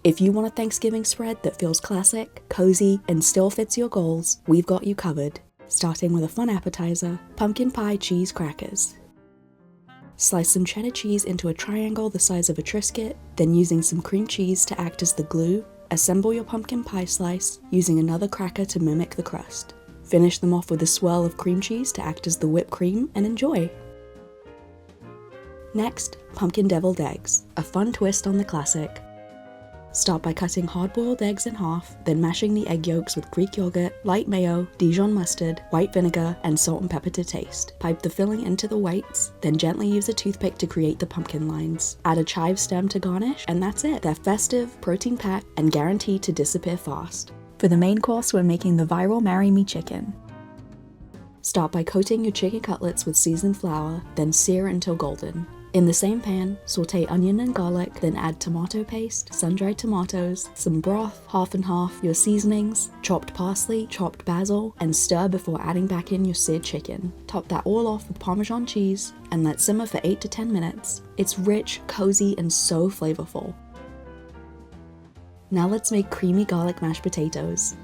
If you want a Thanksgiving spread that feels classic, cozy, and still fits your goals, we've got you covered. Starting with a fun appetizer, pumpkin pie cheese crackers. Slice some cheddar cheese into a triangle the size of a Triscuit, then using some cream cheese to act as the glue, assemble your pumpkin pie slice using another cracker to mimic the crust. Finish them off with a swirl of cream cheese to act as the whipped cream and enjoy. Next, pumpkin deviled eggs, a fun twist on the classic. Start by cutting hard-boiled eggs in half, then mashing the egg yolks with Greek yogurt, light mayo, Dijon mustard, white vinegar, and salt and pepper to taste. Pipe the filling into the whites, then gently use a toothpick to create the pumpkin lines. Add a chive stem to garnish, and that's it. They're festive, protein-packed, and guaranteed to disappear fast. For the main course, we're making the viral Marry Me chicken. Start by coating your chicken cutlets with seasoned flour, then sear until golden. In the same pan, sauté onion and garlic, then add tomato paste, sun-dried tomatoes, some broth, half and half, your seasonings, chopped parsley, chopped basil, and stir before adding back in your seared chicken. Top that all off with Parmesan cheese, and let simmer for 8 to 10 minutes. It's rich, cozy, and so flavorful. Now let's make creamy garlic mashed potatoes.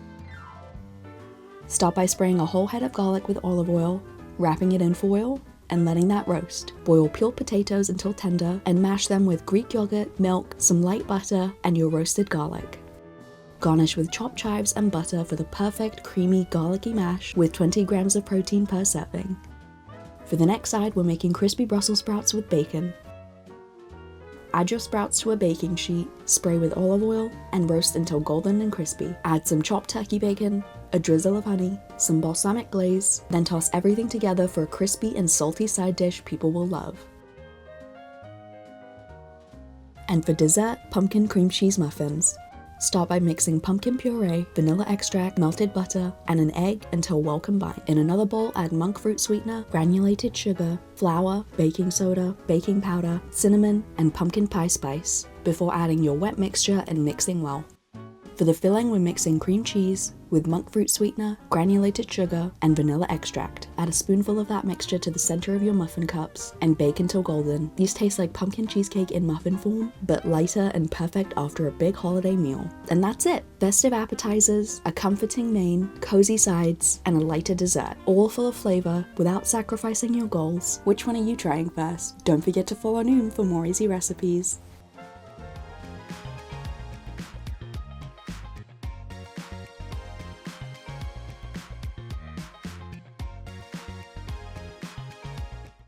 Start by spraying a whole head of garlic with olive oil, wrapping it in foil, and letting that roast. Boil peeled potatoes until tender and mash them with Greek yogurt, milk, some light butter, and your roasted garlic. Garnish with chopped chives and butter for the perfect creamy garlicky mash with 20 grams of protein per serving. For the next side, we're making crispy Brussels sprouts with bacon. Add your sprouts to a baking sheet, spray with olive oil, and roast until golden and crispy. Add some chopped turkey bacon, a drizzle of honey, some balsamic glaze, then toss everything together for a crispy and salty side dish people will love. And for dessert, pumpkin cream cheese muffins. Start by mixing pumpkin puree, vanilla extract, melted butter, and an egg until well combined. In another bowl, add monk fruit sweetener, granulated sugar, flour, baking soda, baking powder, cinnamon, and pumpkin pie spice, before adding your wet mixture and mixing well. For the filling, we're mixing cream cheese with monk fruit sweetener, granulated sugar, and vanilla extract. Add a spoonful of that mixture to the center of your muffin cups and bake until golden. These taste like pumpkin cheesecake in muffin form, but lighter and perfect after a big holiday meal. And that's it! Festive appetizers, a comforting main, cozy sides, and a lighter dessert, all full of flavor without sacrificing your goals. Which one are you trying first? Don't forget to follow Noom for more easy recipes.